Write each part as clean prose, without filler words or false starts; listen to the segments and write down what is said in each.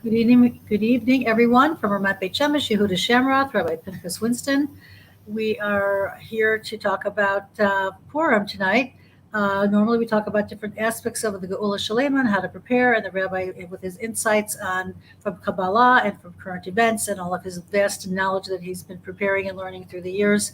Good evening, everyone. From Ramat Beit Shemesh, Yehuda Shamroth, Rabbi Pinchas Winston. We are here to talk about Purim tonight. Normally, we talk about different aspects of the geula shalayma and how to prepare, and the rabbi, with his insights on from Kabbalah and from current events and all of his vast knowledge that he's been preparing and learning through the years,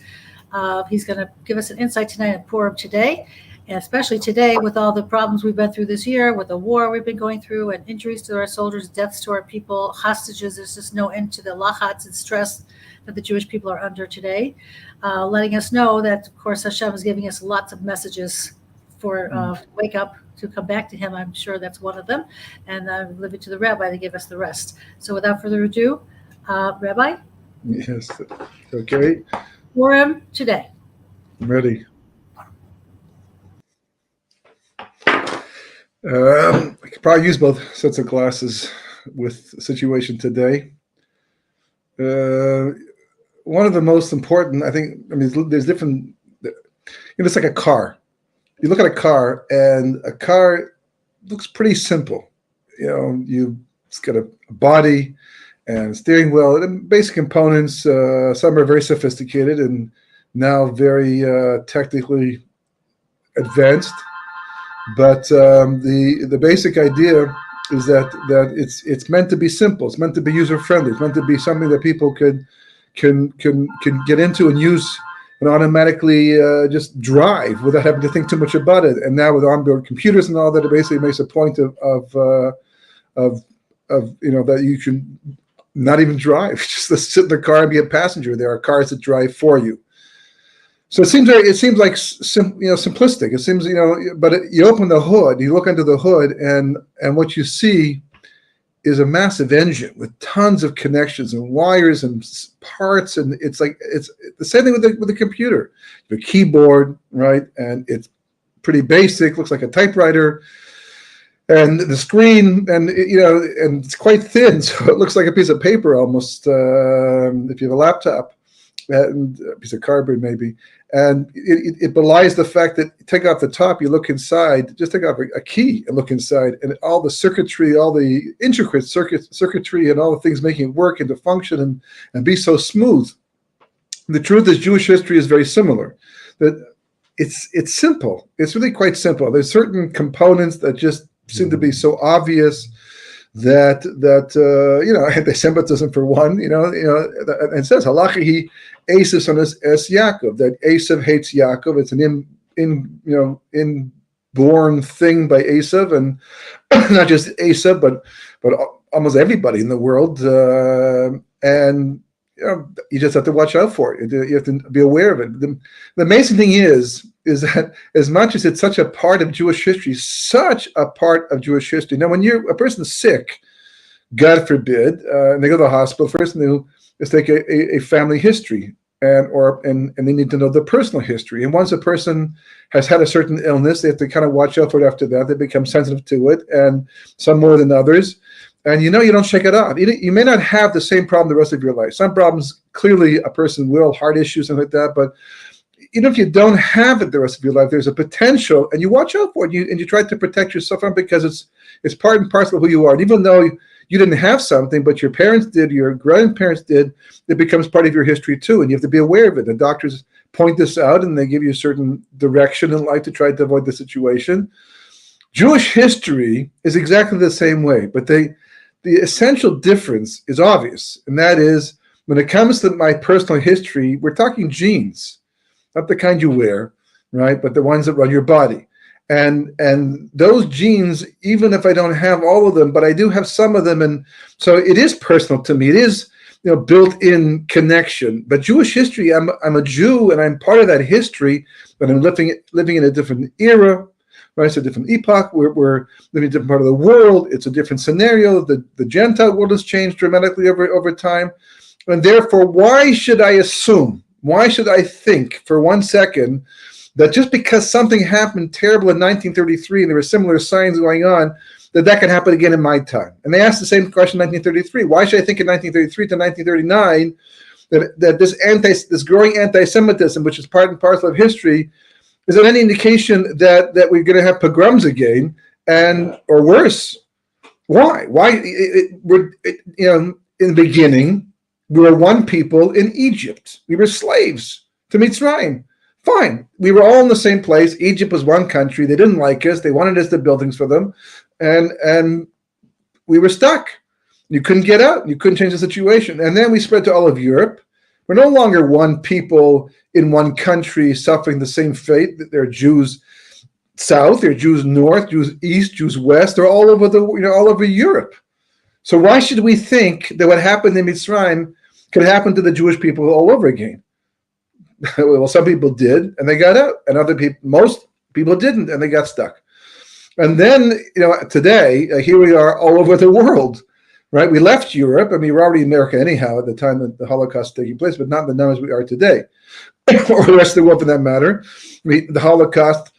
he's going to give us an insight tonight on Purim today. And especially today, with all the problems we've been through this year, with the war we've been going through, and injuries to our soldiers, deaths to our people, hostages, there's just no end to the lachats and stress that the Jewish people are under today. Letting us know that, of course, Hashem is giving us lots of messages for wake up, to come back to Him. I'm sure that's one of them. And I leave it to the rabbi to give us the rest. So without further ado, Rabbi? Yes. Okay. Purim today. I'm ready. I could probably use both sets of glasses with the situation today. One of the most important, there's different, it's like a car. You look at a car, and a car looks pretty simple. It's got a body and steering wheel and basic components. Some are very sophisticated and now very technically advanced. But the basic idea is that it's meant to be simple. It's meant to be user friendly. It's meant to be something that people can get into and use and automatically just drive without having to think too much about it. And now with onboard computers and all that, it basically makes a point of that you can not even drive. Just sit in the car and be a passenger. There are cars that drive for you. So it seems like simplistic. It seems, but you open the hood, you look under the hood, and what you see is a massive engine with tons of connections and wires and parts, and it's the same thing with the computer. The keyboard, right, and it's pretty basic, looks like a typewriter, and the screen, and and it's quite thin, so it looks like a piece of paper almost. If you have a laptop, and a piece of cardboard maybe. And it belies the fact that you take off the top, you look inside, just take off a key and look inside, and all the circuitry, all the intricate circuitry and all the things making it work and to function and be so smooth. The truth is Jewish history is very similar. That it's simple. It's really quite simple. There's certain components that just seem to be so obvious that anti-Semitism for one, and it says halacha Esav son es Yaakov, that Esav hates Yaakov. It's an inborn thing by Esav, and not just Esav, but almost everybody in the world. And you just have to watch out for it. You have to be aware of it. The amazing thing is that as much as it's such a part of Jewish history, now when a person's sick, God forbid, and they go to the hospital, first thing they do is take a family history, and they need to know the personal history. And once a person has had a certain illness, they have to kind of watch out for it after that. They become sensitive to it, and some more than others. And you don't shake it off. You may not have the same problem the rest of your life. Some problems, clearly, a person will, heart issues and like that. But even if you don't have it the rest of your life, there's a potential, and you watch out for it, and you try to protect yourself from it because it's part and parcel of who you are. And even though you didn't have something, but your parents did, your grandparents did, it becomes part of your history too, and you have to be aware of it. The doctors point this out, and they give you a certain direction in life to try to avoid the situation. Jewish history is exactly the same way, but the essential difference is obvious, and that is when it comes to my personal history, we're talking genes, not the kind you wear, right, but the ones that run your body. And those genes, even if I don't have all of them, but I do have some of them, and so it is personal to me. It is built-in connection. But Jewish history, I'm a Jew, and I'm part of that history, but I'm living in a different era, right? It's a different epoch. We're living in a different part of the world. It's a different scenario. The Gentile world has changed dramatically over time, and therefore, why should I assume? Why should I think for 1 second that just because something happened terrible in 1933 and there were similar signs going on, that can happen again in my time? And they asked the same question in 1933. Why should I think in 1933 to 1939 that this growing anti-Semitism, which is part and parcel of history, is there any indication that we're going to have pogroms again, or worse, Why? In the beginning, we were one people in Egypt. We were slaves to Mitzrayim. Fine. We were all in the same place. Egypt was one country. They didn't like us. They wanted us to build things for them. And we were stuck. You couldn't get out. You couldn't change the situation. And then we spread to all of Europe. We're no longer one people in one country suffering the same fate. There are Jews south, there are Jews north, Jews east, Jews west. They're all over all over Europe. So why should we think that what happened in Mitzrayim could happen to the Jewish people all over again? Well, some people did, and they got out, and most people didn't, and they got stuck. And then, today, here we are all over the world, right? We left Europe. I mean, we were already in America anyhow at the time that the Holocaust was taking place, but not in the numbers we are today, or the rest of the world for that matter. The Holocaust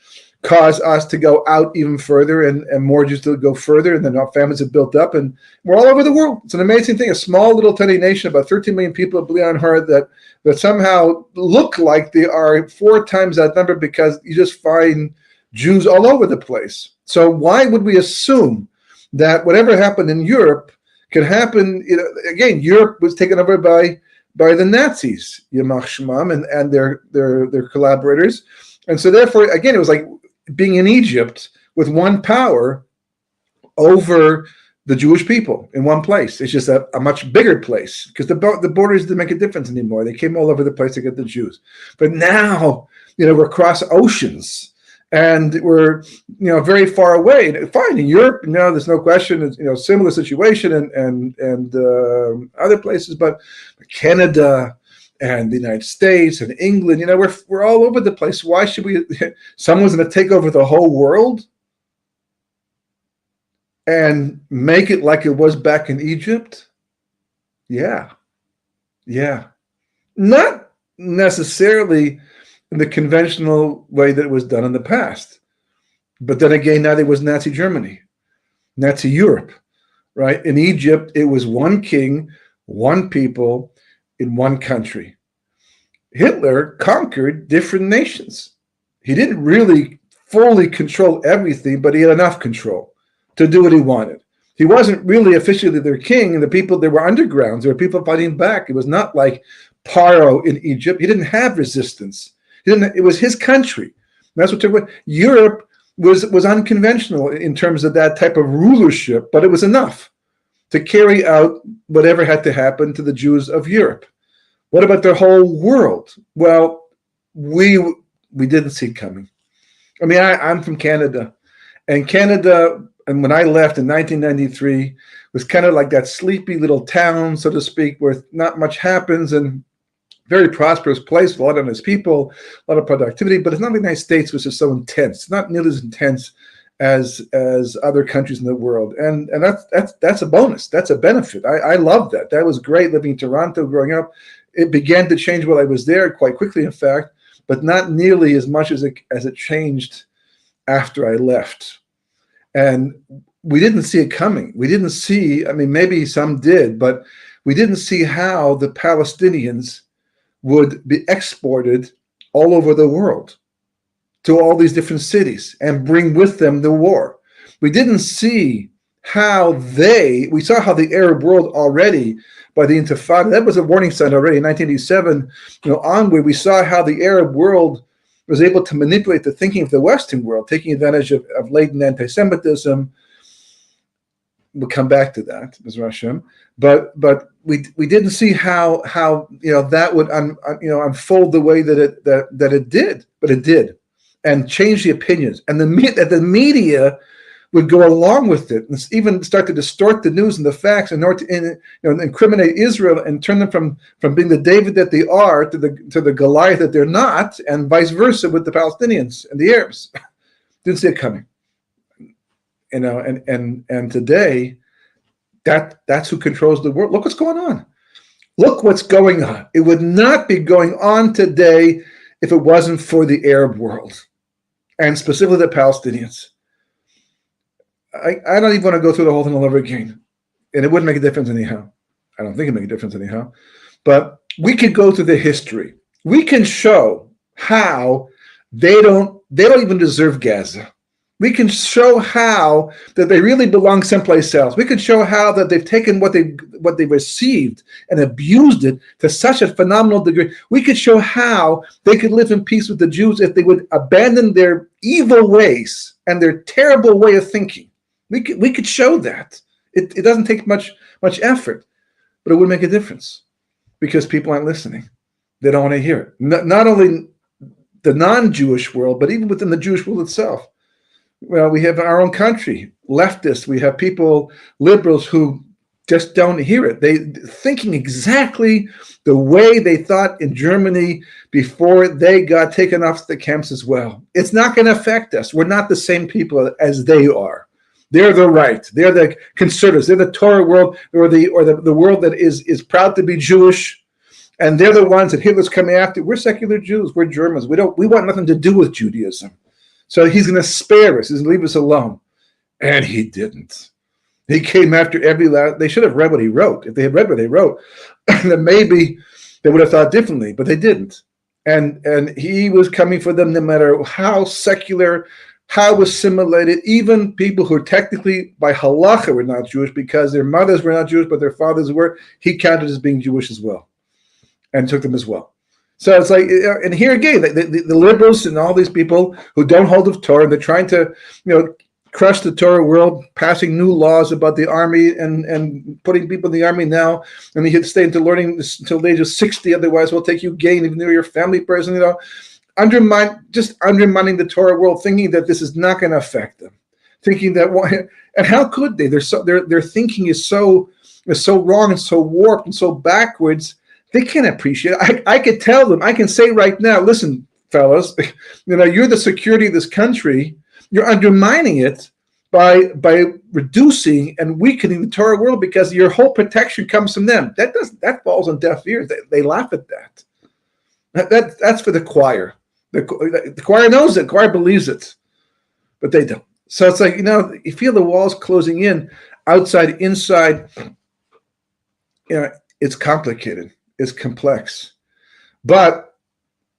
caused us to go out even further and more Jews to go further, and then our families have built up, and we're all over the world. It's an amazing thing. A small little tiny nation, about 13 million people, believe it or not, that somehow look like they are 4 times that number, because you just find Jews all over the place. So why would we assume that whatever happened in Europe could happen? Again, Europe was taken over by the Nazis, Yamach Shemam, and their collaborators. And so therefore, again, it was like being in Egypt with one power over the Jewish people in one place. It's just a much bigger place, because the borders didn't make a difference anymore. They came all over the place to get the Jews. But now, we're across oceans, and we're, very far away. Fine, in Europe, there's no question, it's, similar situation, and other places, but Canada and the United States and England, we're all over the place. Why should we? Someone's going to take over the whole world and make it like it was back in Egypt? Yeah. Not necessarily in the conventional way that it was done in the past. But then again, now there was Nazi Germany, Nazi Europe, right? In Egypt, it was one king, one people, in one country. Hitler conquered different nations. He didn't really fully control everything, but he had enough control to do what he wanted. He wasn't really officially their king, and the people, there were undergrounds. There were people fighting back. It was not like Paro in Egypt. He didn't have resistance. It was his country. And that's what Europe was unconventional in terms of that type of rulership, but it was enough to carry out whatever had to happen to the Jews of Europe. What about the whole world? Well, we didn't see it coming. I mean, I'm from Canada, and when I left in 1993, was kind of like that sleepy little town, so to speak, where not much happens, and very prosperous place, a lot of nice people, a lot of productivity, but it's not the United States, which is so intense. It's not nearly as intense as other countries in the world, and that's a bonus. That's a benefit. I love that. That was great living in Toronto growing up. It began to change while I was there quite quickly, in fact, but not nearly as much as it changed after I left. And we didn't see it coming. We didn't see, I mean, maybe some did, but we didn't see how the Palestinians would be exported all over the world to all these different cities and bring with them the war. We didn't see how we saw how the Arab world already, by the Intifada, that was a warning sign already in 1987, onward, we saw how the Arab world was able to manipulate the thinking of the Western world, taking advantage of latent anti-Semitism. We'll come back to that, Mr. Hashem. But we didn't see how that would unfold the way that it did, but it did, and change the opinions, and the media would go along with it, and even start to distort the news and the facts, and incriminate Israel and turn them from being the David that they are to the Goliath that they're not, and vice versa with the Palestinians and the Arabs. Didn't see it coming, and today, that's who controls the world. Look what's going on. Look what's going on. It would not be going on today if it wasn't for the Arab world, and specifically the Palestinians. I don't even want to go through the whole thing all over again, and it wouldn't make a difference anyhow. I don't think it'd make a difference anyhow. But we could go through the history. We can show how they don't even deserve Gaza. We can show how that they really belong someplace else. We can show how that they've taken what they received and abused it to such a phenomenal degree. We could show how they could live in peace with the Jews if they would abandon their evil ways and their terrible way of thinking. We could show that. It doesn't take much effort, but it would make a difference because people aren't listening. They don't want to hear it. Not only the non-Jewish world, but even within the Jewish world itself. Well, we have in our own country, leftists, we have people, liberals, who just don't hear it. They thinking exactly the way they thought in Germany before they got taken off the camps as well. It's not going to affect us. We're not the same people as they are. They're the right. They're the conservatives. They're the Torah world, or the world that is proud to be Jewish, and they're the ones that Hitler's coming after. We're secular Jews. We're Germans. We want nothing to do with Judaism. So he's going to spare us. He's going to leave us alone. And he didn't. He came after every last. They should have read what he wrote. If they had read what they wrote, then maybe they would have thought differently, but they didn't. And he was coming for them no matter how secular, how assimilated, even people who technically by halacha were not Jewish because their mothers were not Jewish, but their fathers were, he counted as being Jewish as well and took them as well. So it's like, and here again, the liberals and all these people who don't hold of Torah, they're trying to, crush the Torah world, passing new laws about the army and putting people in the army now, and you have to stay until learning until the age of 60, otherwise we'll take you gain even though you're a family person, undermining the Torah world, thinking that this is not going to affect them, thinking that and how could they? Their thinking is so wrong and so warped and so backwards. They can't appreciate it. I could tell them, I can say right now, listen, fellas, you're the security of this country. You're undermining it by reducing and weakening the Torah world because your whole protection comes from them. That falls on deaf ears. They laugh at that. That's for the choir. The choir knows it. The choir believes it, but they don't. So it's like, you feel the walls closing in, outside, inside. It's complicated. It's complex. But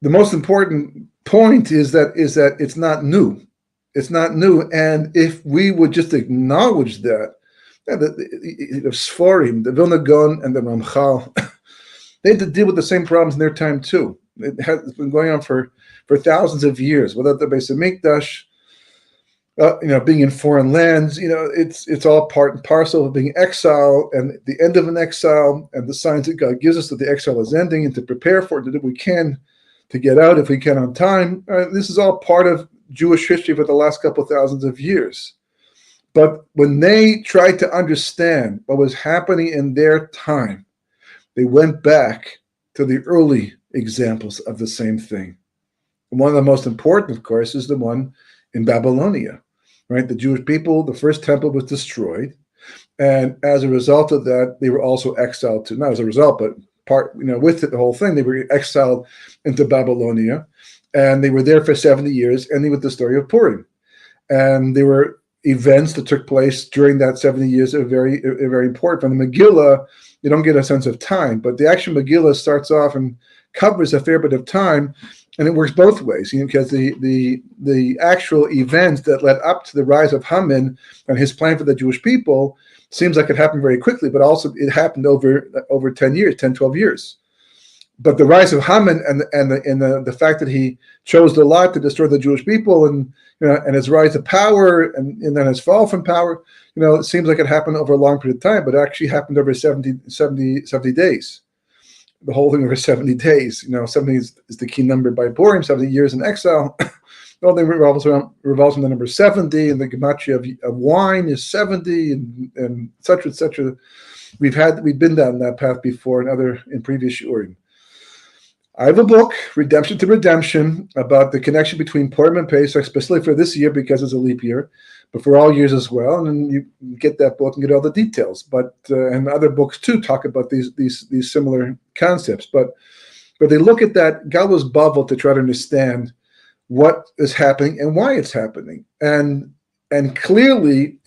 the most important point is that it's not new. It's not new. And if we would just acknowledge that, the Sforim, the Vilna Gaon, and the Ramchal, they had to deal with the same problems in their time too. It's been going on for thousands of years. Without the Beis Hamikdash, being in foreign lands, it's all part and parcel of being exiled and the end of an exile and the signs that God gives us that the exile is ending and to prepare for it, to do what we can to get out if we can on time. This is all part of Jewish history for the last couple thousands of years. But when they tried to understand what was happening in their time, they went back to the early examples of the same thing. And one of the most important, of course, is the one in Babylonia, right? The Jewish people, the first temple was destroyed. And as a result of that, they were also exiled to, not as a result, but with it, the whole thing, they were exiled into Babylonia. And they were there for 70 years, ending with the story of Purim. And there were events that took place during that 70 years that are very, very important. From the Megillah, you don't get a sense of time, but the actual Megillah starts off and covers a fair bit of time, and it works both ways, because the actual events that led up to the rise of Haman and his plan for the Jewish people seems like it happened very quickly, but also it happened over 10 years, 10, 12 years. But the rise of Haman and the fact that he chose the lot to destroy the Jewish people and his rise to power and then his fall from power, it seems like it happened over a long period of time, but it actually happened over 70 days. The whole thing over 70 days. 70 is the key number by Purim, 70 years in exile. The whole thing revolves around the number 70, and the gematria of wine is 70, and et cetera, et cetera. We've been down that path before in previous shiurim. I have a book, Redemption to Redemption, about the connection between Purim and Pesach, especially for this year because it's a leap year, but for all years as well. And then you get that book and get all the details. But and other books too talk about these similar concepts. But they look at that Galva's bubble to try to understand what is happening and why it's happening. And clearly,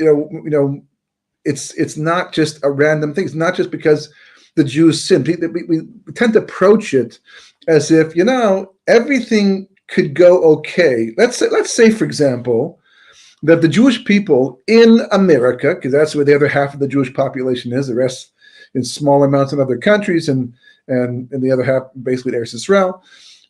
it's not just a random thing. It's not just because the Jews sinned. We tend to approach it as if, everything could go okay. Let's say, for example, that the Jewish people in America, because that's where the other half of the Jewish population is, the rest in small amounts in other countries, and the other half basically Eretz Israel,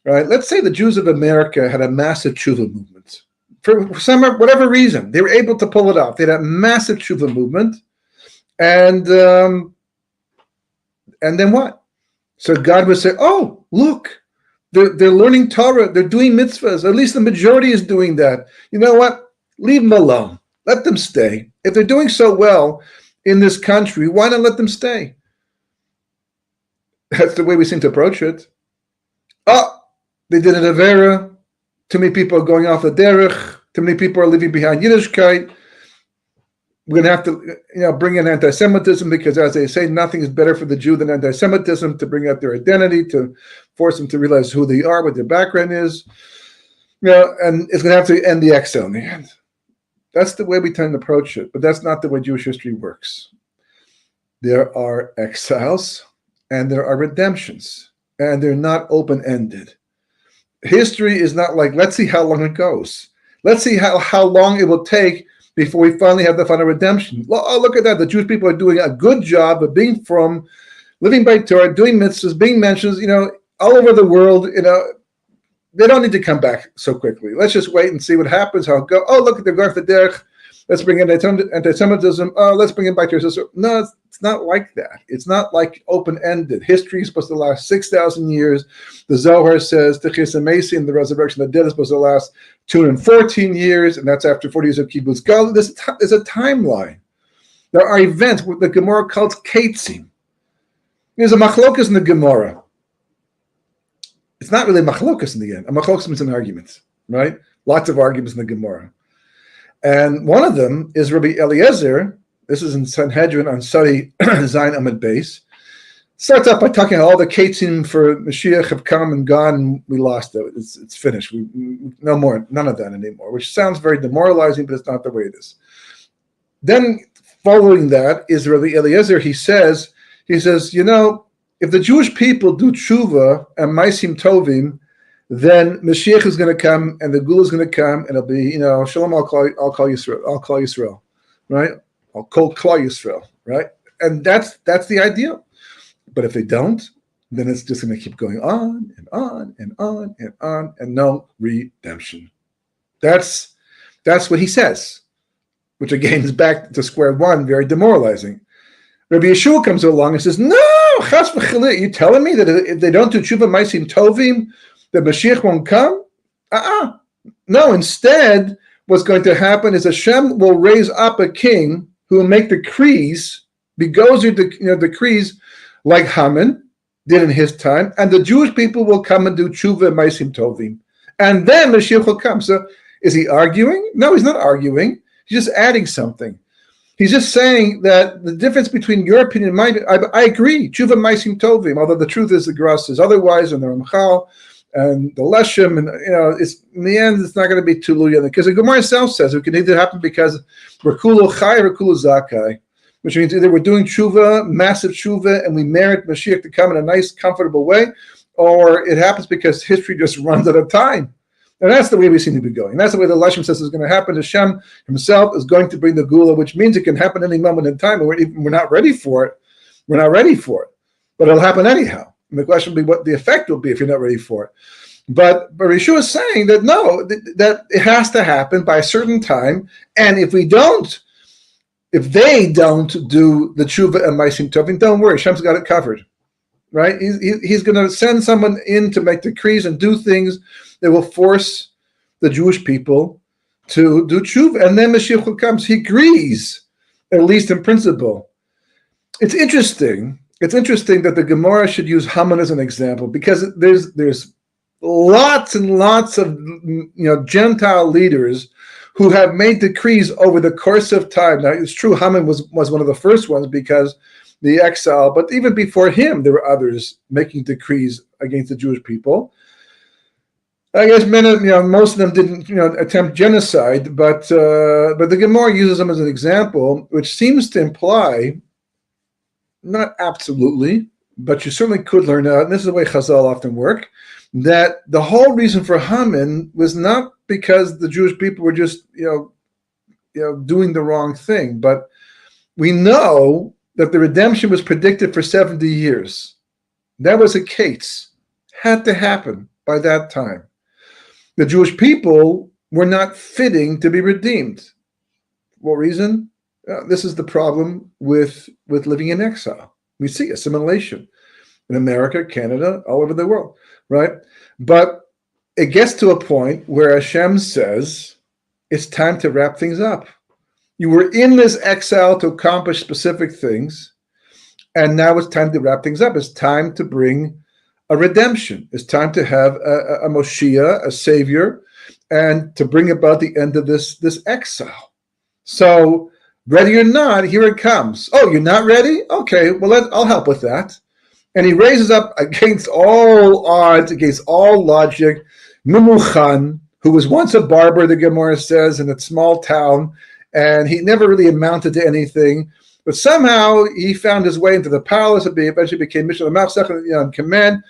right? Let's say the Jews of America had a massive tshuva movement. For some whatever reason, they were able to pull it off. They had a massive tshuva movement, and then what? So God would say, "Oh, look, they're learning Torah. They're doing mitzvahs. At least the majority is doing that. You know what? Leave them alone. Let them stay. If they're doing so well in this country, why not let them stay?" That's the way we seem to approach it. Oh, they did an avera. Too many people are going off the derech. Too many people are leaving behind Yiddishkeit. We're going to have to, bring in anti-Semitism because, as they say, nothing is better for the Jew than anti-Semitism, to bring out their identity, to force them to realize who they are, what their background is. And it's going to have to end the exile in the end. That's the way we tend to approach it, but that's not the way Jewish history works. There are exiles and there are redemptions, and they're not open-ended. History is not like, let's see how long it goes. Let's see how long it will take before we finally have the final redemption. Oh, look at that. The Jewish people are doing a good job of being from, living by Torah, doing mitzvahs, being mentioned, all over the world. They don't need to come back so quickly. Let's just wait and see what happens, how it goes. Oh, look, they're going for the derech. Let's bring in anti-Semitism. Oh, let's bring it back to your sister. No, it's not like that. It's not like open-ended. History is supposed to last 6,000 years. The Zohar says Techis HaMesim, and the resurrection of the dead, is supposed to last 214 years, and that's after 40 years of Kibbutz Galus. There's a timeline. There are events. What the Gemara calls Ketzim. There's a machlokas in the Gemara. It's not really machlokas in the end. A machlokas means an argument, right? Lots of arguments in the Gemara. And one of them is Rabbi Eliezer. This is in Sanhedrin on Sadi Zayin Amud Beis. Starts off by talking about all the Ketzim for Mashiach have come and gone, and we lost it. It's finished. We no more, none of that anymore, which sounds very demoralizing, but it's not the way it is. Then following that is Rabbi Eliezer. He says, if the Jewish people do tshuva and maisim tovim, then Mashiach is going to come, and the geula is going to come, and it'll be, Shalom al Klal Yisrael, right? I'll call Klal Yisrael, right? And that's the ideal. But if they don't, then it's just going to keep going on and on and on and on, and no redemption. That's what he says, which again is back to square one, very demoralizing. Rabbi Yeshua comes along and says, "No, chas v'chalil, you telling me that if they don't do tshuva maisim tovim, the Mashiach won't come?" No, instead, what's going to happen is Hashem will raise up a king who will make decrees, decrees like Haman did in his time, and the Jewish people will come and do tshuva and maisim tovim, and then Mashiach will come. So, is he arguing? No, he's not arguing. He's just adding something. He's just saying that the difference between your opinion and mine, I agree, tshuva and maisim tovim, although the truth is the Gra says otherwise, and the Ramchal, and the Leshem, and it's in the end, it's not going to be too luya, because the Gemara itself says it can either happen because we're kulo chai or kulo zakai, which means either we're doing tshuva, massive tshuva, and we merit Mashiach to come in a nice, comfortable way, or it happens because history just runs out of time. And that's the way we seem to be going. That's the way the Leshem says is going to happen. Hashem himself is going to bring the geula, which means it can happen any moment in time, and we're not ready for it. We're not ready for it, but it'll happen anyhow. And the question will be what the effect will be if you're not ready for it. But Yeshua is saying that no, that it has to happen by a certain time. And if they don't do the tshuva and maisim tovim, don't worry, Hashem's got it covered, right? He's going to send someone in to make decrees and do things that will force the Jewish people to do tshuva. And then Mashiach comes. He agrees, at least in principle. It's interesting that the Gemara should use Haman as an example, because there's lots and lots of Gentile leaders who have made decrees over the course of time. Now it's true Haman was one of the first ones because the exile, but even before him there were others making decrees against the Jewish people. I guess most of them didn't attempt genocide, but the Gemara uses them as an example, which seems to imply, not absolutely, but you certainly could learn out, and this is the way Chazal often work, that the whole reason for Haman was not because the Jewish people were just, doing the wrong thing. But we know that the redemption was predicted for 70 years. That was a case. Had to happen by that time. The Jewish people were not fitting to be redeemed. What reason? This is the problem with living in exile. We see assimilation in America, Canada, all over the world, right? But it gets to a point where Hashem says, it's time to wrap things up. You were in this exile to accomplish specific things, and now it's time to wrap things up. It's time to bring a redemption. It's time to have a Moshiach, a savior, and to bring about the end of this exile. So, ready or not, here it comes. Oh, you're not ready? Okay, well, I'll help with that. And he raises up against all odds, against all logic, Mumuchan, who was once a barber, the Gemara says, in a small town, and he never really amounted to anything. But somehow he found his way into the palace and eventually became Mishnah Masech in command.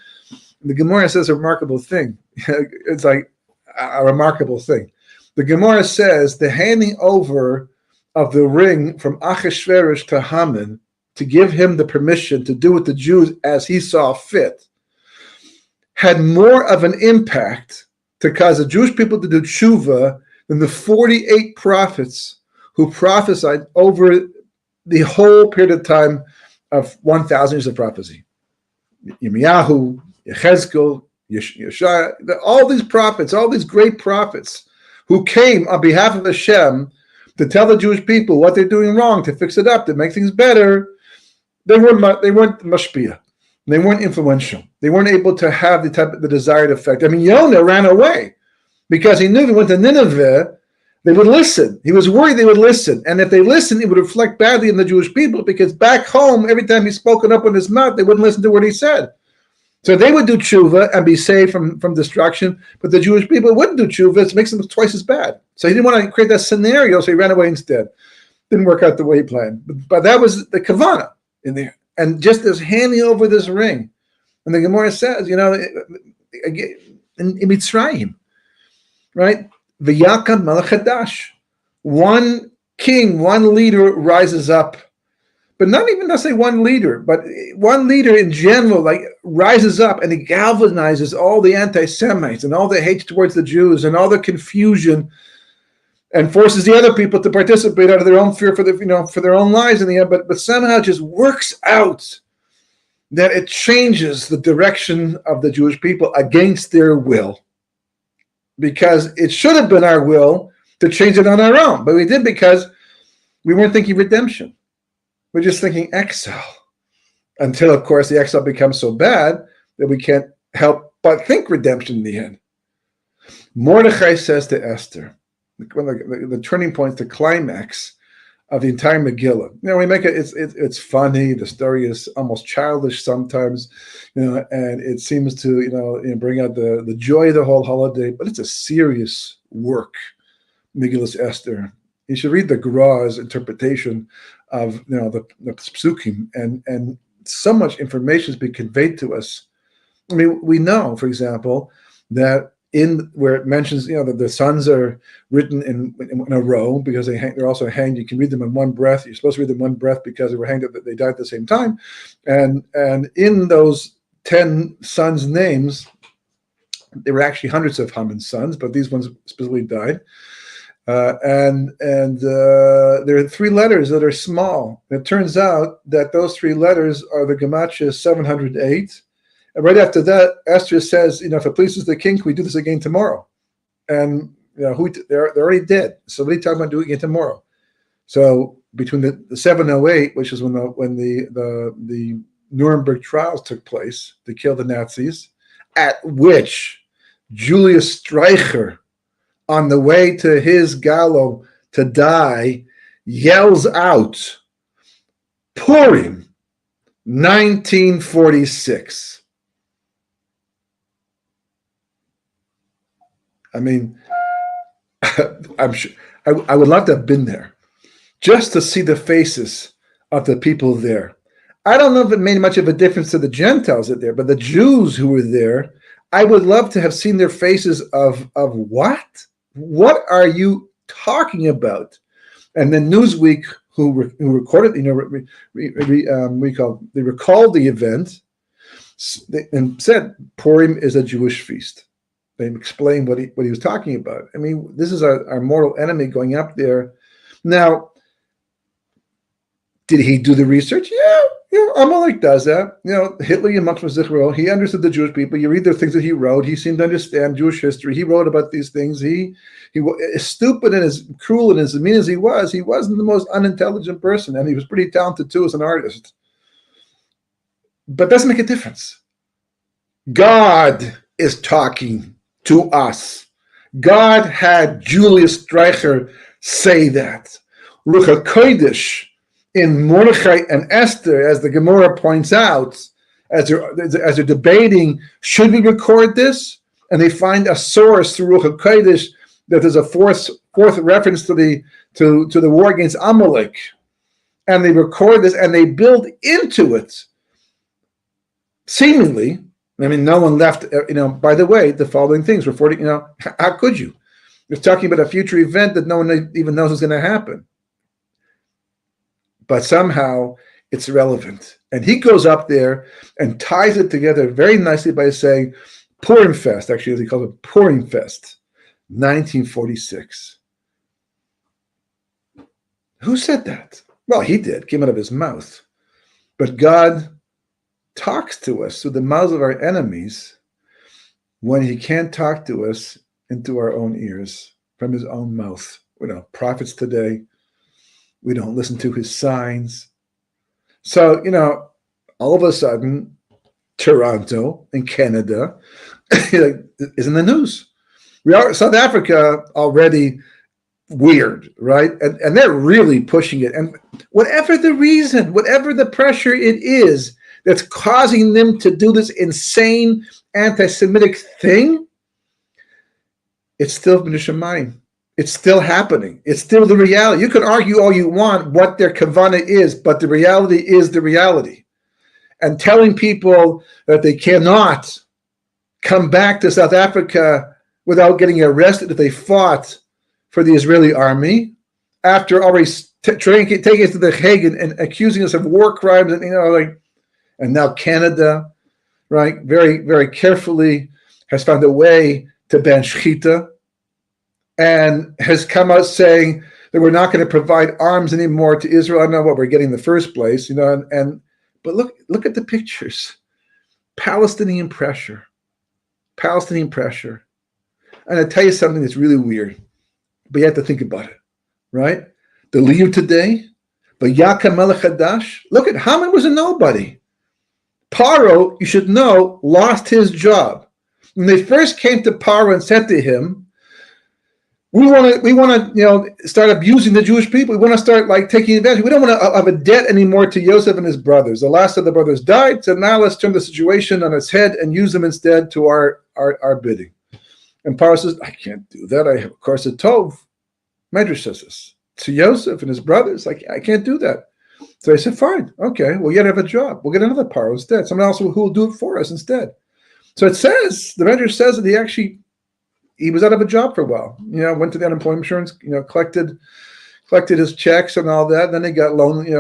The Gemara says a remarkable thing. It's like a remarkable thing. The Gemara says the handing over of the ring from Achashverosh to Haman to give him the permission to do with the Jews as he saw fit had more of an impact to cause the Jewish people to do tshuva than the 48 prophets who prophesied over the whole period of time of 1,000 years of prophecy. Yirmiyahu, Yechezkel, Yeshaya, all these prophets, all these great prophets who came on behalf of Hashem to tell the Jewish people what they're doing wrong, to fix it up, to make things better, they weren't mashpia. They weren't influential. They weren't able to have the desired effect. I mean, Yonah ran away because he knew if he went to Nineveh, they would listen. He was worried they would listen. And if they listened, it would reflect badly on the Jewish people because back home, every time he's spoken up in his mouth, they wouldn't listen to what he said. So they would do tshuva and be saved from destruction, but the Jewish people wouldn't do tshuva. It makes them twice as bad. So he didn't want to create that scenario, so he ran away instead. Didn't work out the way he planned. But that was the kavanah in there. And just this handing over this ring. And the Gemara says, again, in Mitzrayim, right? V'yakam melech hadash. One king, one leader rises up. But not even necessarily one leader, but one leader in general, rises up and he galvanizes all the anti-Semites and all the hate towards the Jews and all the confusion, and forces the other people to participate out of their own fear for their own lives in the end. But somehow just works out that it changes the direction of the Jewish people against their will, because it should have been our will to change it on our own, but we did because we weren't thinking redemption. We're just thinking exile, until, of course, the exile becomes so bad that we can't help but think redemption in the end. Mordechai says to Esther, one of the turning points, the climax of the entire Megillah. We make it. It's funny. The story is almost childish sometimes, and it seems to bring out the joy of the whole holiday. But it's a serious work, Megillah's Esther. You should read the Gra's interpretation of the psukim, and so much information has been conveyed to us. I mean, we know, for example, that in where it mentions that the sons are written in a row because they're also hanged. You can read them in one breath. You're supposed to read them in one breath because they were hanged. They died at the same time, and in those 10 sons' names, there were actually hundreds of Haman's sons, but these ones specifically died. And there are 3 letters that are small. It turns out that those 3 letters are the gematria 708. And right after that, Esther says, if it pleases the king, can we do this again tomorrow? And they're already dead. So what are you talking about doing it tomorrow? So between the 708, which is when the Nuremberg trials took place to kill the Nazis, at which Julius Streicher, on the way to his gallows to die, yells out, Purim, 1946. I mean, I'm sure I would love to have been there just to see the faces of the people there. I don't know if it made much of a difference to the Gentiles that there, but the Jews who were there, I would love to have seen their faces of what? What are you talking about? And then Newsweek, who recorded, they recalled the event and said Purim is a Jewish feast. They explained what he was talking about. I mean, this is our mortal enemy going up there. Now, did he do the research? Yeah, Amalek does that. Hitler, he understood the Jewish people. You read the things that he wrote. He seemed to understand Jewish history. He wrote about these things. He as stupid and as cruel and as mean as he wasn't the most unintelligent person, and he was pretty talented too as an artist. But it doesn't make a difference. God is talking to us. God had Julius Streicher say that. Ruach HaKodesh in Mordechai and Esther, as the Gemara points out, as they're debating, should we record this? And they find a source through Ruach HaKodesh that there's a fourth reference to the war against Amalek. And they record this and they build into it, seemingly, I mean, no one left, by the way, the following things, reporting, how could you? You're talking about a future event that no one even knows is going to happen. But somehow it's relevant. And he goes up there and ties it together very nicely by saying, Purim Fest, actually, as he calls it, Purim Fest, 1946. Who said that? Well, he did, came out of his mouth. But God talks to us through the mouths of our enemies when he can't talk to us into our own ears from his own mouth. Prophets today, we don't listen to his signs. So, all of a sudden, Toronto in Canada is in the news. South Africa already weird, right? And they're really pushing it. And whatever the reason, whatever the pressure it is that's causing them to do this insane anti-Semitic thing, it's still b'nishamayim. It's still happening. It's still the reality. You can argue all you want what their kavanah is, but the reality is the reality. And telling people that they cannot come back to South Africa without getting arrested if they fought for the Israeli army, after already taking us to the Hague and accusing us of war crimes, and now Canada, right, very, very carefully has found a way to ban shechita and has come out saying that we're not going to provide arms anymore to Israel. I don't know what we're getting in the first place, but look at the pictures. Palestinian pressure. And I tell you something that's really weird, but you have to think about it, right? The leader today, Vayakam Melech Hadash, look at Haman was a nobody. Paro, you should know, lost his job. When they first came to Paro and said to him, we want to start abusing the Jewish people. We want to start taking advantage. We don't want to have a debt anymore to Yosef and his brothers. The last of the brothers died, so now let's turn the situation on its head and use them instead to our bidding. And Paro says, I can't do that. I have, of course, a Tov. Medrash says this. To Yosef and his brothers, I can't do that. So I said, fine, okay, well, you gotta have a job. We'll get another Paro instead. Someone else who will do it for us instead. So it says, the Medrash says that he was out of a job for a while. Went to the unemployment insurance, collected his checks and all that. Then he got lonely,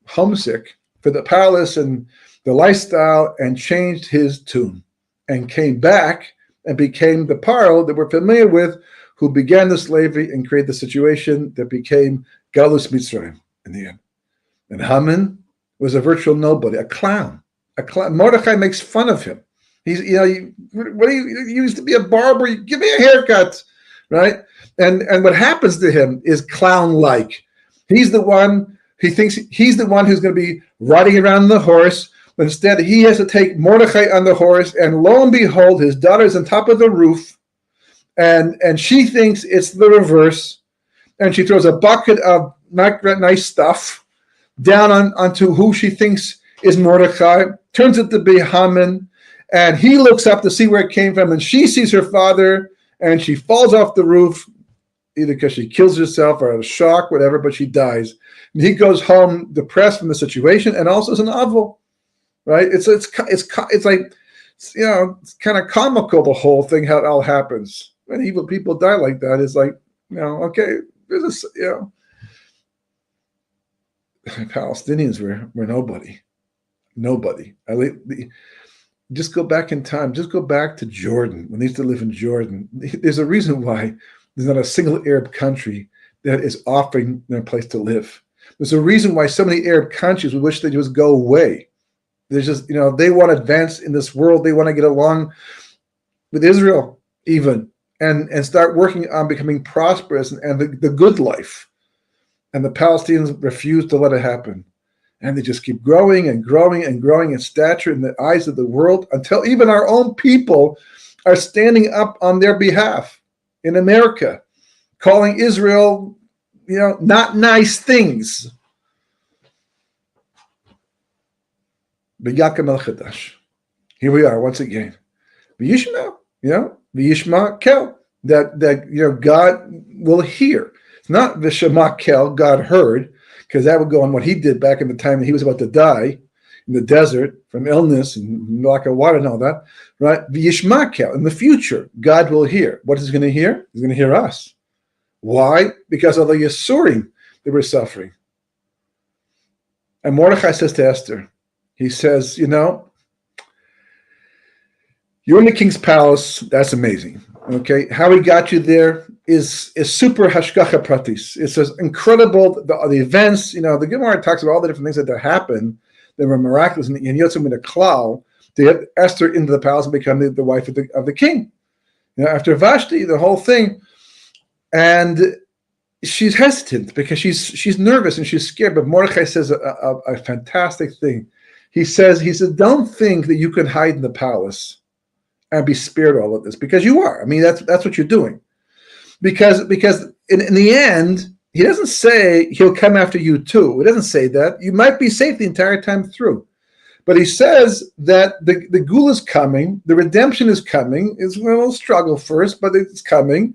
homesick for the palace and the lifestyle, and changed his tune and came back and became the Paro that we're familiar with, who began the slavery and created the situation that became Galus Mitzrayim in the end. And Haman was a virtual nobody, a clown. Mordechai makes fun of him. He's, you used to be a barber, give me a haircut, right? And what happens to him is clown-like. He's the one, he thinks he's the one who's going to be riding around the horse, but instead he has to take Mordechai on the horse, and lo and behold, his daughter's on top of the roof, and she thinks it's the reverse, and she throws a bucket of not nice stuff down onto who she thinks is Mordechai, turns it to be Haman, and he looks up to see where it came from, and she sees her father, and she falls off the roof, either because she kills herself or out of shock, whatever, but she dies. And he goes home depressed from the situation, and also as an avil, right? It's like, it's kind of comical, the whole thing, how it all happens. When evil people die like that, it's like, okay, there's Palestinians were nobody. Just go back in time. Just go back to Jordan when they used to live in Jordan. There's a reason why there's not a single Arab country that is offering their place to live. There's a reason why so many Arab countries would wish they just go away. There's just, they want to advance in this world. They want to get along with Israel even and start working on becoming prosperous and the good life. And the Palestinians refuse to let it happen. And they just keep growing and growing and growing in stature in the eyes of the world until even our own people are standing up on their behalf in America, calling Israel, not nice things. B'yakem el chadash. Here we are once again. V'yishma, v'yishma kel. That God will hear. It's not v'shema kel, God heard, because that would go on what he did back in the time that he was about to die in the desert from illness and lack of water and all that, right? V'yishma kel. In the future, God will hear. What is he going to hear? He's going to hear us. Why? Because of the Yisurim they were suffering. And Mordechai says to Esther, he says, you're in the king's palace. That's amazing. Okay, how he got you there is super hashgacha pratis. It's just incredible. The events, the Gemara talks about all the different things that happened that were miraculous, and Yotzim in a klal to get Esther into the palace and become the wife of the king. After Vashti, the whole thing, and she's hesitant because she's nervous and she's scared. But Mordechai says a fantastic thing. He says, don't think that you can hide in the palace and be spared all of this, because you are. I mean, that's what you're doing. Because in the end, he doesn't say he'll come after you too. He doesn't say that. You might be safe the entire time through. But he says that the geula is coming, the redemption is coming. It's a little struggle first, but it's coming.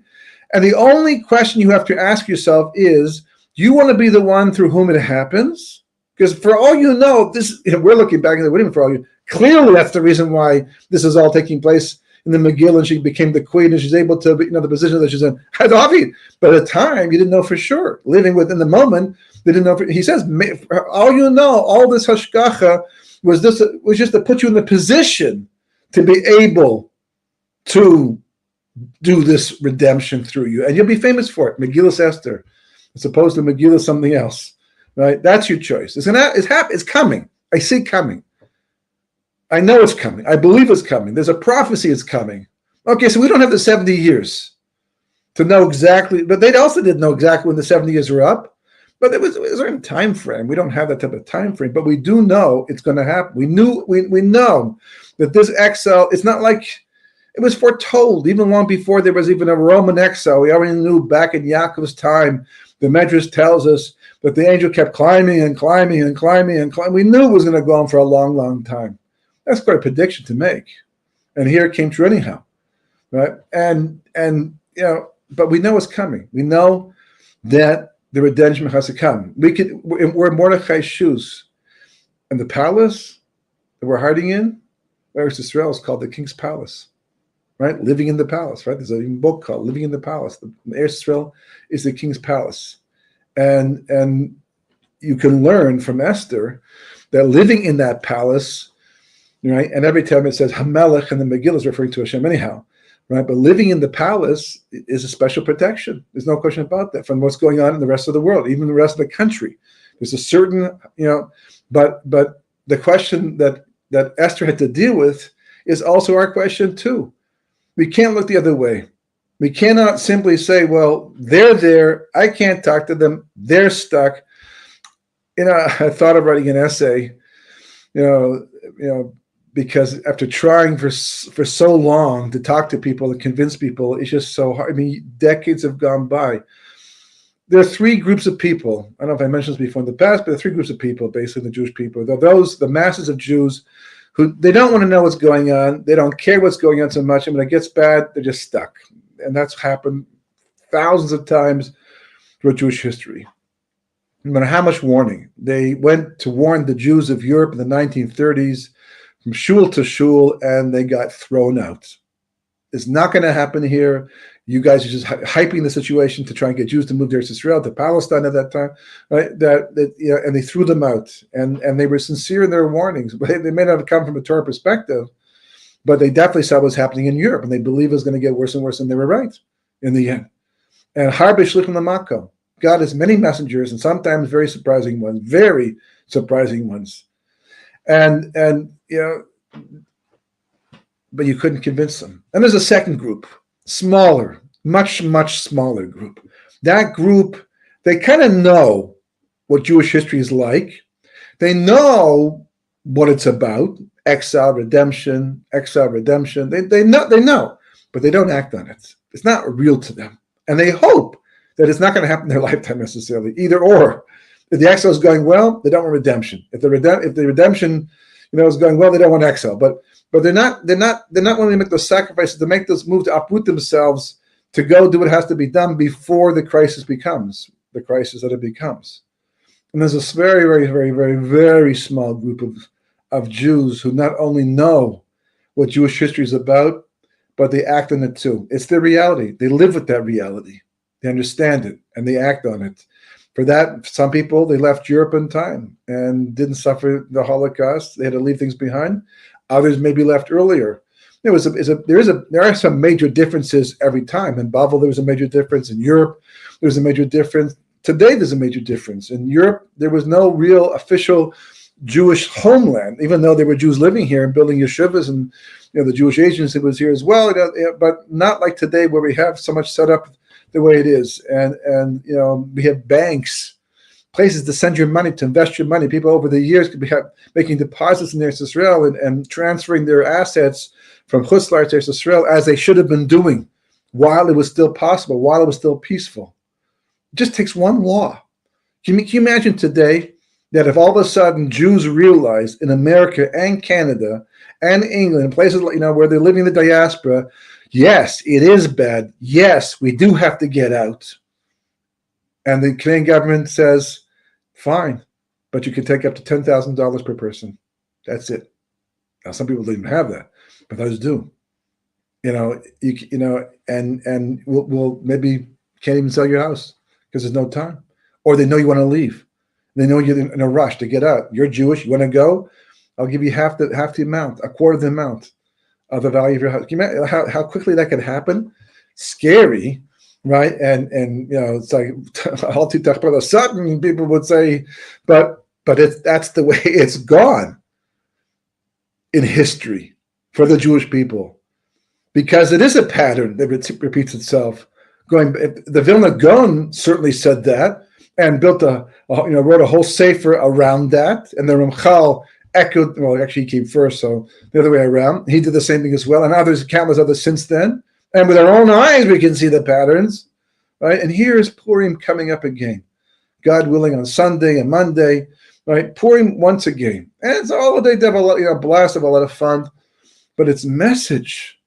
And the only question you have to ask yourself is, do you want to be the one through whom it happens? Because for all you know, we're looking back at the wedding for all you. Clearly, that's the reason why this is all taking place in the Megillah, and she became the queen, and she's able to, the position that she's in. But at the time, you didn't know for sure. Living within the moment, they didn't know. He says, all you know, all this hashgacha was just to put you in the position to be able to do this redemption through you, and you'll be famous for it. Megillah Esther, as opposed to Megillah something else, right? That's your choice. It's coming. I see it coming. I know it's coming. I believe it's coming. There's a prophecy it's coming. Okay, so we don't have the 70 years to know exactly, but they also didn't know exactly when the 70 years were up. But it was a certain time frame. We don't have that type of time frame, but we do know it's going to happen. We know that this exile, it's not like it was foretold even long before there was even a Roman exile. We already knew back in Yaakov's time. The Medrash tells us that the angel kept climbing and climbing and climbing and climbing. We knew it was going to go on for a long, long time. That's quite a prediction to make, and here it came true anyhow, right? And but we know it's coming. We know that the redemption has to come. We're in Mordechai's shoes, and the palace that we're hiding in, Eretz Yisrael, is called the King's Palace, right? Living in the palace, right? There's a book called Living in the Palace. The Eretz Yisrael is the King's Palace, and you can learn from Esther that living in that palace. Right, and every time it says Hamelech, and the Megillah is referring to Hashem anyhow, right? But living in the palace is a special protection. There's no question about that from what's going on in the rest of the world, even the rest of the country. There's a certain, but the question that Esther had to deal with is also our question too. We can't look the other way. We cannot simply say, well, they're there, I can't talk to them, they're stuck. I thought of writing an essay, because after trying for so long to talk to people and convince people, it's just so hard. I mean, decades have gone by. There are three groups of people. I don't know if I mentioned this before in the past, but there are three groups of people, basically the Jewish people. They're the masses of Jews who they don't want to know what's going on. They don't care what's going on so much. And when it gets bad, they're just stuck. And that's happened thousands of times through Jewish history. No matter how much warning. They went to warn the Jews of Europe in the 1930s, from shul to shul, and they got thrown out. It's not going to happen here. You guys are just hyping the situation to try and get Jews to move to Israel, to Palestine at that time, right? And they threw them out, and they were sincere in their warnings. But they may not have come from a Torah perspective, but they definitely saw what was happening in Europe, and they believed it was going to get worse and worse, and they were right in the end. And Harbe Shlichim Lamako. God has many messengers, and sometimes very surprising ones, And but you couldn't convince them. And there's a second group, smaller, much, much smaller group. That group, they kind of know what Jewish history is like. They know what it's about, exile, redemption. They know, but they don't act on it. It's not real to them. And they hope that it's not going to happen in their lifetime necessarily, either or. If the exile is going well, they don't want redemption. If the redemption, is going well, they don't want exile. But they're not willing to make those sacrifices, to make those moves, to uproot themselves, to go do what has to be done before the crisis becomes the crisis that it becomes. And there's this very, very, very, very, very small group of Jews who not only know what Jewish history is about, but they act on it too. It's their reality. They live with that reality. They understand it and they act on it. For that, some people, they left Europe in time and didn't suffer the Holocaust. They had to leave things behind. Others maybe left earlier. There are some major differences every time. In Babel, there was a major difference. In Europe, there was a major difference. Today, there's a major difference. In Europe, there was no real official Jewish homeland, even though there were Jews living here and building yeshivas, and the Jewish agency was here as well. But not like today, where we have so much set up the way it is, and we have banks, places to send your money, to invest your money. People over the years could be making deposits in Eretz Israel and transferring their assets from Chutz La'aretz to Eretz Israel, as they should have been doing while it was still possible, while it was still peaceful. It just takes one law. Can you imagine today that if all of a sudden Jews realize in America and Canada and England, places where they're living in the diaspora, yes, it is bad. Yes, we do have to get out. And the Canadian government says, fine, but you can take up to $10,000 per person. That's it. Now, some people don't even have that, but others do. And we'll maybe can't even sell your house because there's no time. Or they know you want to leave. They know you're in a rush to get out. You're Jewish. You want to go? I'll give you half the amount, a quarter of the amount of the value of your house. Can you imagine how quickly that could happen? Scary, right? And it's like all too tough. But sudden people would say, but that's the way it's gone in history for the Jewish people, because it is a pattern that repeats itself. The Vilna Gaon certainly said that and wrote a whole sefer around that, and the Ramchal echoed. Well, actually, he came first, so the other way around. He did the same thing as well, and countless others since then. And with our own eyes, we can see the patterns, right? And here is Purim coming up again, God willing, on Sunday and Monday, right? Purim once again, and it's all day to have a blast of a lot of fun, but its message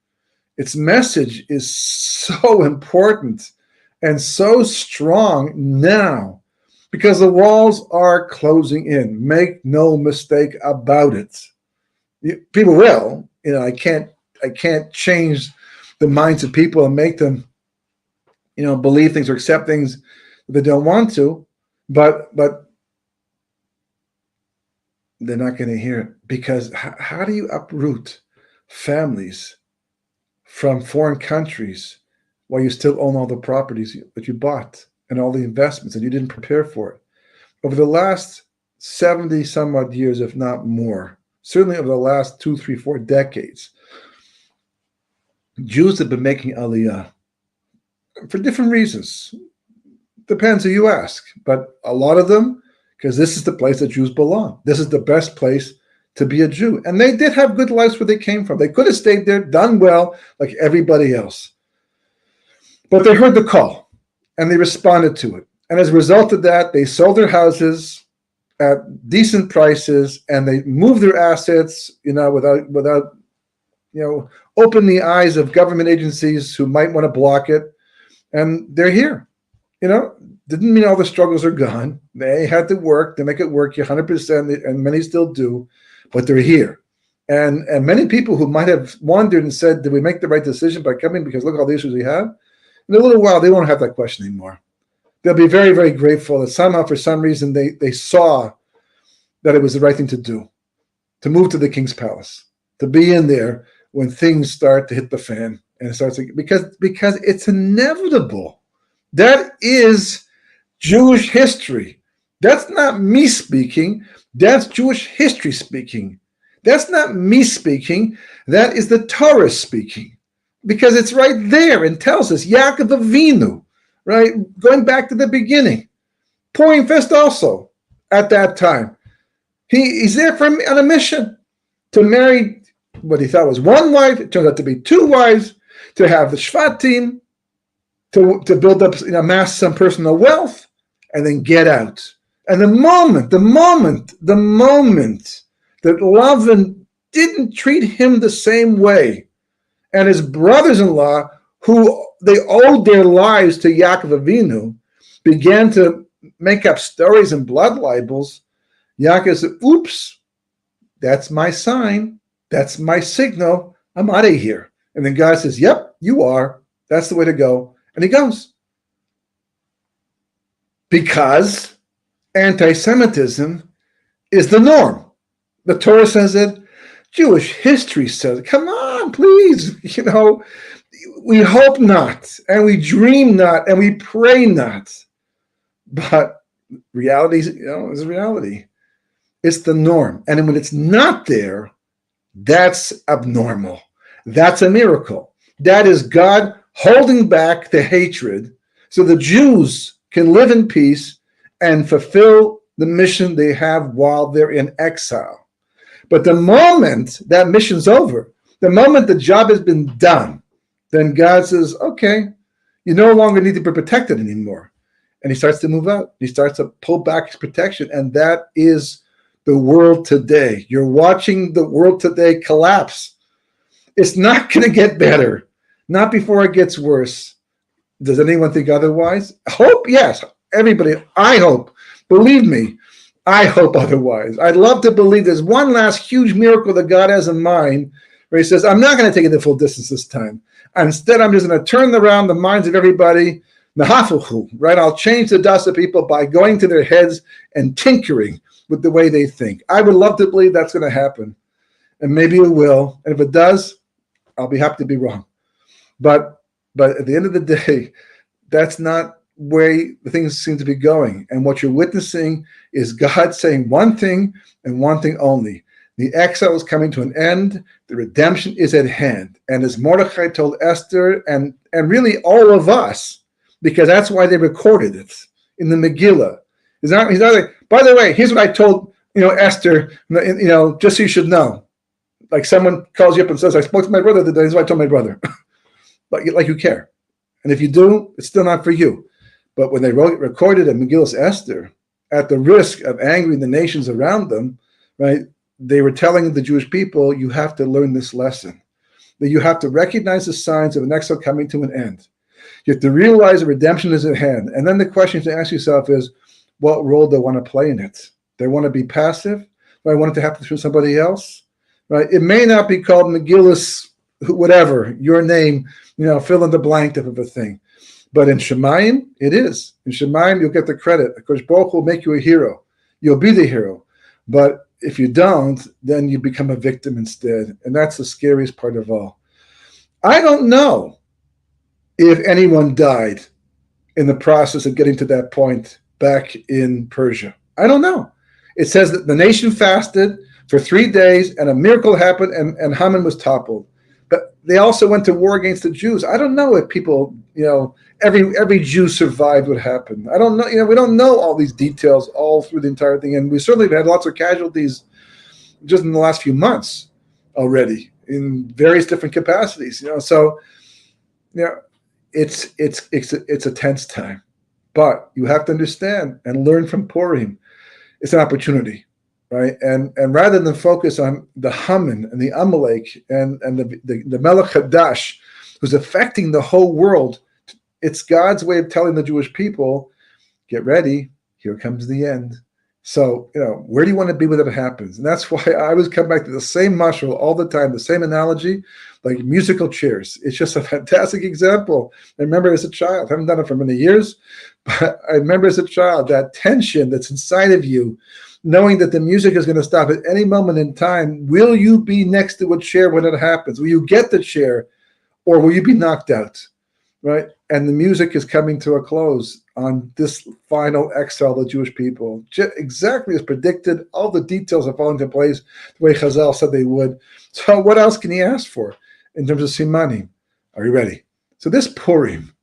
is so important and so strong now, because the walls are closing in. Make no mistake about it. People will. I can't change the minds of people and make them, believe things or accept things that they don't want to. But they're not going to hear it, because how do you uproot families from foreign countries while you still own all the properties that you bought and all the investments, and you didn't prepare for it? Over the last 70 some odd years, if not more, certainly over the last 2, 3, 4 decades, Jews have been making aliyah for different reasons. Depends who you ask, but a lot of them, because this is the place that Jews belong. This is the best place to be a Jew. And they did have good lives where they came from. They could have stayed there, done well, like everybody else. But they heard the call, and they responded to it. And as a result of that, they sold their houses at decent prices, and they moved their assets, without open the eyes of government agencies who might want to block it. And they're here. Didn't mean all the struggles are gone. They had to work to make it work 100%, and many still do, but they're here. And many people who might have wondered and said, did we make the right decision by coming because look at all the issues we have? In a little while, they won't have that question anymore. They'll be very, very grateful that somehow, for some reason, they saw that it was the right thing to do, to move to the king's palace, to be in there when things start to hit the fan. And it starts to, because it's inevitable. That is Jewish history. That's not me speaking. That's Jewish history speaking. That's not me speaking. That is the Torah speaking. Because it's right there and tells us, Yaakov Avinu, right? Going back to the beginning. Puim THIS also, at that time. He's there on a mission to marry what he thought was one wife. It turns out to be two wives, to have the Shvatim, to build up, amass some personal wealth, and then get out. And the moment that Lavan didn't treat him the same way, and his brothers-in-law, who they owed their lives to Yaakov Avinu, began to make up stories and blood libels, Yaakov said, oops, that's my sign. That's my signal. I'm out of here. And then God says, yep, you are. That's the way to go. And he goes. Because anti-Semitism is the norm. The Torah says it. Jewish history says it. Come on, please. We hope not, and we dream not, and we pray not. But reality is reality. It's the norm. And when it's not there, that's abnormal. That's a miracle. That is God holding back the hatred so the Jews can live in peace and fulfill the mission they have while they're in exile. But the moment that mission's over, the moment the job has been done, then God says, okay, you no longer need to be protected anymore. And he starts to move out. He starts to pull back his protection. And that is the world today. You're watching the world today collapse. It's not going to get better. Not before it gets worse. Does anyone think otherwise? Hope? Yes. Everybody, I hope. Believe me, I hope otherwise. I'd love to believe there's one last huge miracle that God has in mind where he says, I'm not going to take it the full distance this time. Instead, I'm just going to turn around the minds of everybody. Nahafuhu, right? I'll change the dust of people by going to their heads and tinkering with the way they think. I would love to believe that's going to happen. And maybe it will. And if it does, I'll be happy to be wrong. But at the end of the day, that's not where the things seem to be going. And what you're witnessing is God saying one thing and one thing only. The exile is coming to an end. The redemption is at hand. And as Mordechai told Esther and really all of us, because that's why they recorded it in the Megillah. He's not like, by the way, here's what I told Esther, just so you should know. Like someone calls you up and says, I spoke to my brother today, this is what I told my brother. like you care. And if you do, it's still not for you. But when they recorded in Megillah Esther, at the risk of angering the nations around them, right, they were telling the Jewish people, you have to learn this lesson. That you have to recognize the signs of an exile coming to an end. You have to realize that redemption is at hand. And then the question to ask yourself is, what role do I want to play in it? Do I want to be passive? Do I want it to happen through somebody else? Right? It may not be called Megillus, whatever, your name, fill in the blank type of a thing. But in Shemayim, it is. In Shemayim, you'll get the credit. Because Baruch will make you a hero. You'll be the hero. But if you don't, then you become a victim instead. And that's the scariest part of all. I don't know if anyone died in the process of getting to that point back in Persia. I don't know. It says that the nation fasted for 3 days and a miracle happened and Haman was toppled. But they also went to war against the Jews. I don't know if people, every Jew survived what happened. I don't know. We don't know all these details all through the entire thing. And we certainly have had lots of casualties just in the last few months already in various different capacities. It's a tense time. But you have to understand and learn from Purim. It's an opportunity, right? And rather than focus on the Haman and the Amalek and the Melech Hadash, who's affecting the whole world, it's God's way of telling the Jewish people, get ready, here comes the end. So, where do you want to be when that happens? And that's why I always come back to the same mashal all the time, the same analogy, like musical chairs. It's just a fantastic example. I remember as a child, I haven't done it for many years, but I remember as a child, that tension that's inside of you, knowing that the music is going to stop at any moment in time. Will you be next to a chair when it happens? Will you get the chair, or will you be knocked out? Right? And the music is coming to a close on this final exile of the Jewish people, exactly as predicted. All the details are falling into place the way Chazal said they would. So what else can he ask for in terms of simanim? Are you ready? So this Purim,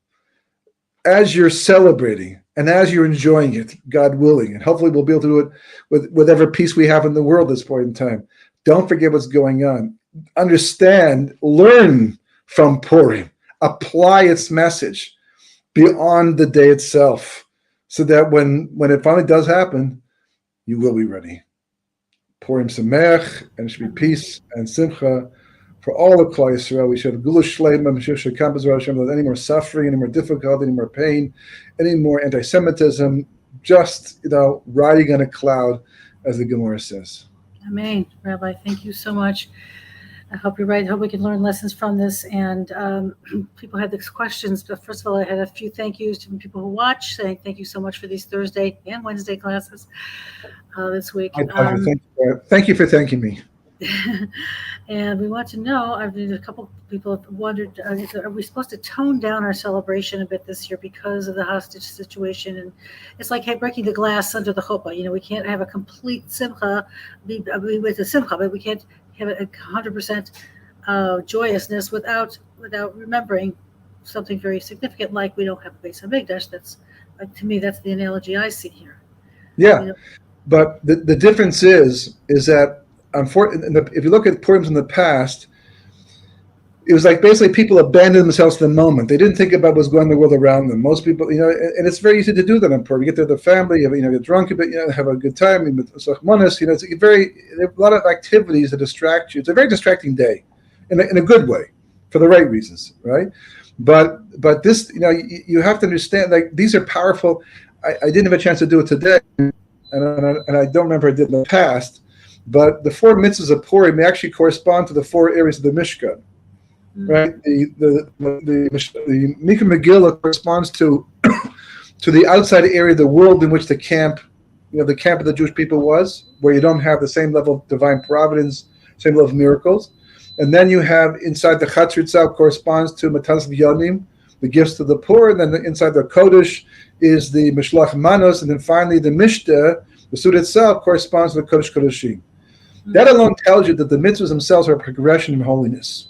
as you're celebrating and as you're enjoying it, God willing, and hopefully we'll be able to do it with whatever peace we have in the world at this point in time, don't forget what's going on. Understand, learn from Purim. Apply its message beyond the day itself, so that when it finally does happen, you will be ready. Purim Sameach, and it should be peace and simcha for all of Klal Yisrael. We should have geula shalayma, should come without any more suffering, any more difficulty, any more pain, any more anti-Semitism. Just riding on a cloud, as the Gemara says. Amen, Rabbi. Thank you so much. I hope you're right. I hope we can learn lessons from this. And people had these questions. But first of all, I had a few thank yous to people who watch, saying thank you so much for these Thursday and Wednesday classes this week. Thank you for thanking me. And we want to know, a couple people have wondered, are we supposed to tone down our celebration a bit this year because of the hostage situation? And it's like, hey, breaking the glass under the chuppah. We can't have a complete simcha, be with a simcha, but we can't have a 100% joyousness without remembering something very significant, like we don't have a Beis Hamikdash. That's, to me, that's the analogy I see here. Yeah, but the difference is that, if you look at Purims in the past, it was like basically people abandoned themselves to the moment. They didn't think about what's going on in the world around them. Most people, and it's very easy to do that on Purim. You get there with the family, get drunk a bit, have a good time. It's a lot of activities that distract you. It's a very distracting day, in a good way, for the right reasons, right? But this, you have to understand, like, these are powerful. I didn't have a chance to do it today, and I don't remember I did in the past. But the 4 mitzvahs of Purim, they actually correspond to the 4 areas of the Mishkan, right? The Mikra Megillah corresponds to the outside area of the world in which the camp of the Jewish people was, where you don't have the same level of divine providence, same level of miracles. And then you have inside the Chatzar itself corresponds to Matanas V'Yonim, the gifts to the poor. And then inside the Kodesh is the Mishloach Manos. And then finally the Mishteh, the Suda itself, corresponds to the Kodesh Kodeshim. That alone tells you that the mitzvahs themselves are a progression in holiness.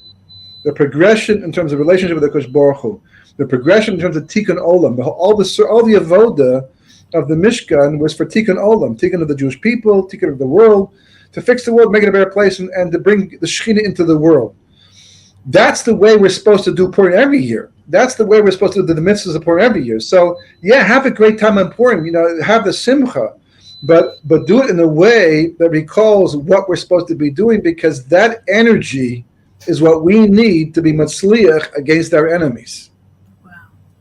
The progression in terms of relationship with the Kodesh Baruch Hu. The progression in terms of Tikkun Olam. All the avoda of the Mishkan was for Tikkun Olam, Tikkun of the Jewish people, Tikkun of the world, to fix the world, make it a better place, and to bring the Shekhinah into the world. That's the way we're supposed to do Purim every year. That's the way we're supposed to do the mitzvahs of Purim every year. So, have a great time on Purim. Have the simcha. But do it in a way that recalls what we're supposed to be doing, because that energy is what we need to be matzliach against our enemies. Wow.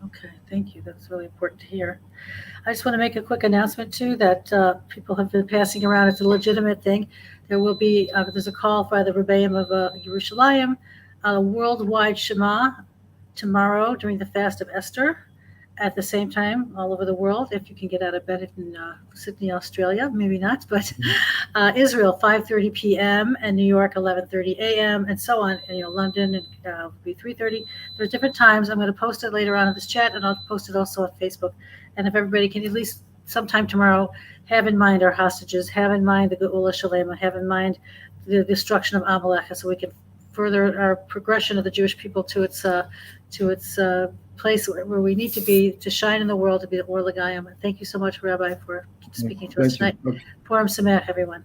Okay. Thank you. That's really important to hear. I just want to make a quick announcement too that people have been passing around. It's a legitimate thing. There will be there's a call by the Rebbeim of Yerushalayim, a worldwide Shema tomorrow during the fast of Esther. At the same time, all over the world, if you can get out of bed in Sydney, Australia, maybe not, but Israel, 5:30 p.m., and New York, 11:30 a.m., and so on. And, London, will be 3:30. There's different times. I'm going to post it later on in this chat, and I'll post it also on Facebook. And if everybody can at least sometime tomorrow have in mind our hostages, have in mind the geula shalayma, have in mind the destruction of Amalek, so we can further our progression of the Jewish people to its place where we need to be, to shine in the world, to be the Or L'Gayim. Thank you so much, Rabbi, for speaking to us tonight. Purim Sameach, everyone.